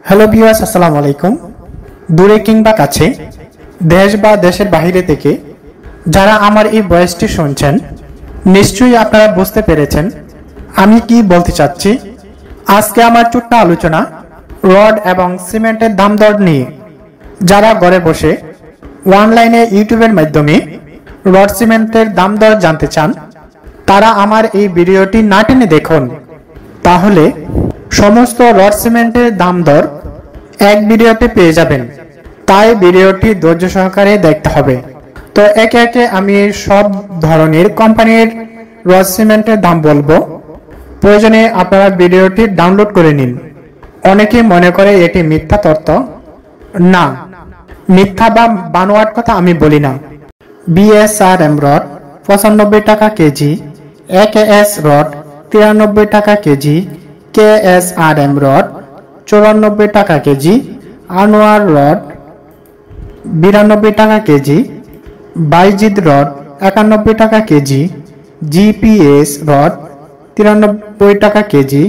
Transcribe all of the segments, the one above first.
Hello viewers, আসসালামু আলাইকুম। দূরে কিংবা কাছে, দেশ বা দেশের বাইরে থেকে যারা আমার এই ভয়েসটি শুনছেন, নিশ্চয়ই আপনারা বুঝতে পেরেছেন আমি কি বলতে চাচ্ছি। আজকে আমার ছোট্ট আলোচনা রড এবং সিমেন্টের দাম দর নিয়ে। যারা ঘরে বসে অনলাইনে ইউটিউবের মাধ্যমে রড সিমেন্টের দাম দর জানতে চান, তারা আমার এই ভিডিওটি না টেনে দেখুন, তাহলে সমস্ত রড সিমেন্টের দাম দর এক ভিডিওতে পেয়ে যাবেন। তাই ভিডিওটি ধৈর্য সহকারে দেখতে হবে। তো একে একে আমি সব ধরনের কোম্পানির রড সিমেন্টের দাম বলবো। প্রয়োজনে আপনারা ভিডিওটি ডাউনলোড করে নিন। অনেকে মনে করে এটি মিথ্যা তথ্য। না, মিথ্যা বা বানোয়াট কথা আমি বলি না। বিএসআরএম রড 95 টাকা কেজি, একেএস রড 93 টাকা কেজি, কেএসআরএম রড 94 টাকা কেজি, আনোয়ার রড 92 টাকা কেজি, বাইজিদ রড 91 টাকা কেজি, জিপিএস রড 93 টাকা কেজি,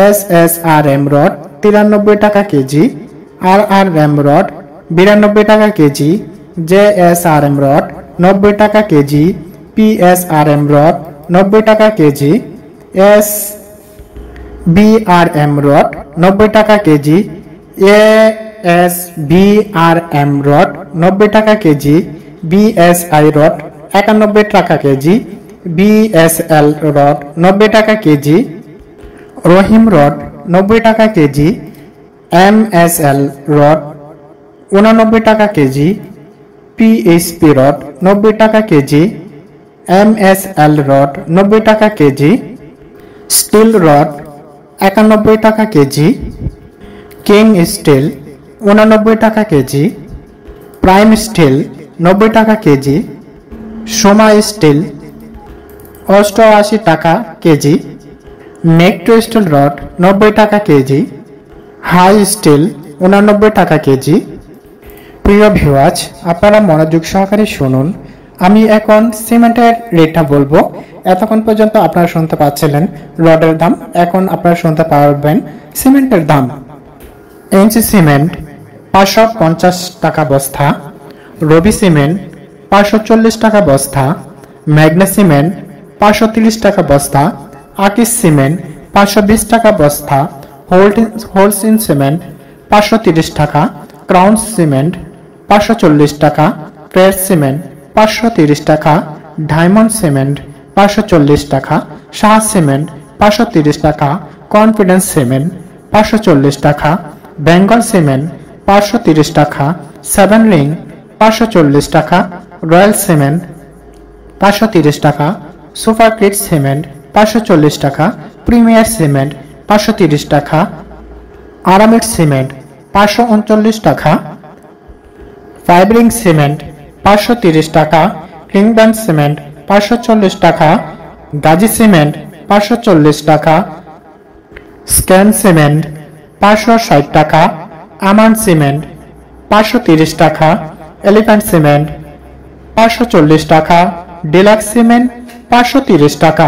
এসএসআরএম রড 93 টাকা কেজি, আরআরএম রড 92 টাকা কেজি, জেএসআরএম রড 90 টাকা কেজি, পিএসআরএম রড 90 টাকা কেজি, বিআরএম রড 90 টাকা কেজি, এএসবিআরএম রড 90 টাকা কেজি, বিএসআই রড 91 টাকা কেজি, বিএসএল রড 90 টাকা কেজি, রহিম রড 90 টাকা কেজি, এমএসএল রড 89 টাকা কেজি, পিএসপি রড 90 টাকা কেজি, এমএসএল রড 90 টাকা কেজি, স্টিল রড 91 টাকা কেজি, কিং স্টিল 89 টাকা কেজি, প্রাইম স্টিল 90 টাকা কেজি, সোমা স্টিল 88 টাকা কেজি, নেকটো স্টিল রড 90 টাকা কেজি, হাই স্টিল 89 টাকা কেজি। প্রিয় ভিউয়ার্স, আপনারা মনোযোগ সহকারে শুনুন। আমি এখন সিমেন্টের রেটটা বলবো। এতক্ষণ পর্যন্ত আপনারা শুনতে পাচ্ছিলেন রডের দাম, এখন আপনারা শুনতে পারবেন সিমেন্টের দাম। এনসি সিমেন্ট 550 টাকা বস্তা, রবি সিমেন্ট 540 টাকা বস্তা, ম্যাগনা সিমেন্ট 530 টাকা বস্তা, আকিস সিমেন্ট 520 টাকা বস্তা, হোলসিন সিমেন্ট 530 টাকা, ক্রাউন সিমেন্ট 540 টাকা, ট্রেড সিমেন্ট 530 টাকা, ডায়মন্ড সিমেন্ট 540 টাকা, শাহ সিমেন্ট 530 টাকা, কনফিডেন্স সিমেন্ট 540 টাকা, বেঙ্গল সিমেন্ট 530 টাকা, সেভেন রিং 540 টাকা, রয়্যাল সিমেন্ট 530 টাকা, সুপার কিট সিমেন্ট 540 টাকা, প্রিমিয়ার সিমেন্ট 530 টাকা, আরামিড সিমেন্ট 539 টাকা, ফাইব্রিং সিমেন্ট 530 টাকা, কিংডম সিমেন্ট 540 টাকা, গাজী সিমেন্ট 540 টাকা, স্ক্যান সিমেন্ট 560 টাকা, আমান সিমেন্ট 530 টাকা, এলিফ্যান্ট সিমেন্ট 540 টাকা, ডিলাক্স সিমেন্ট 530 টাকা।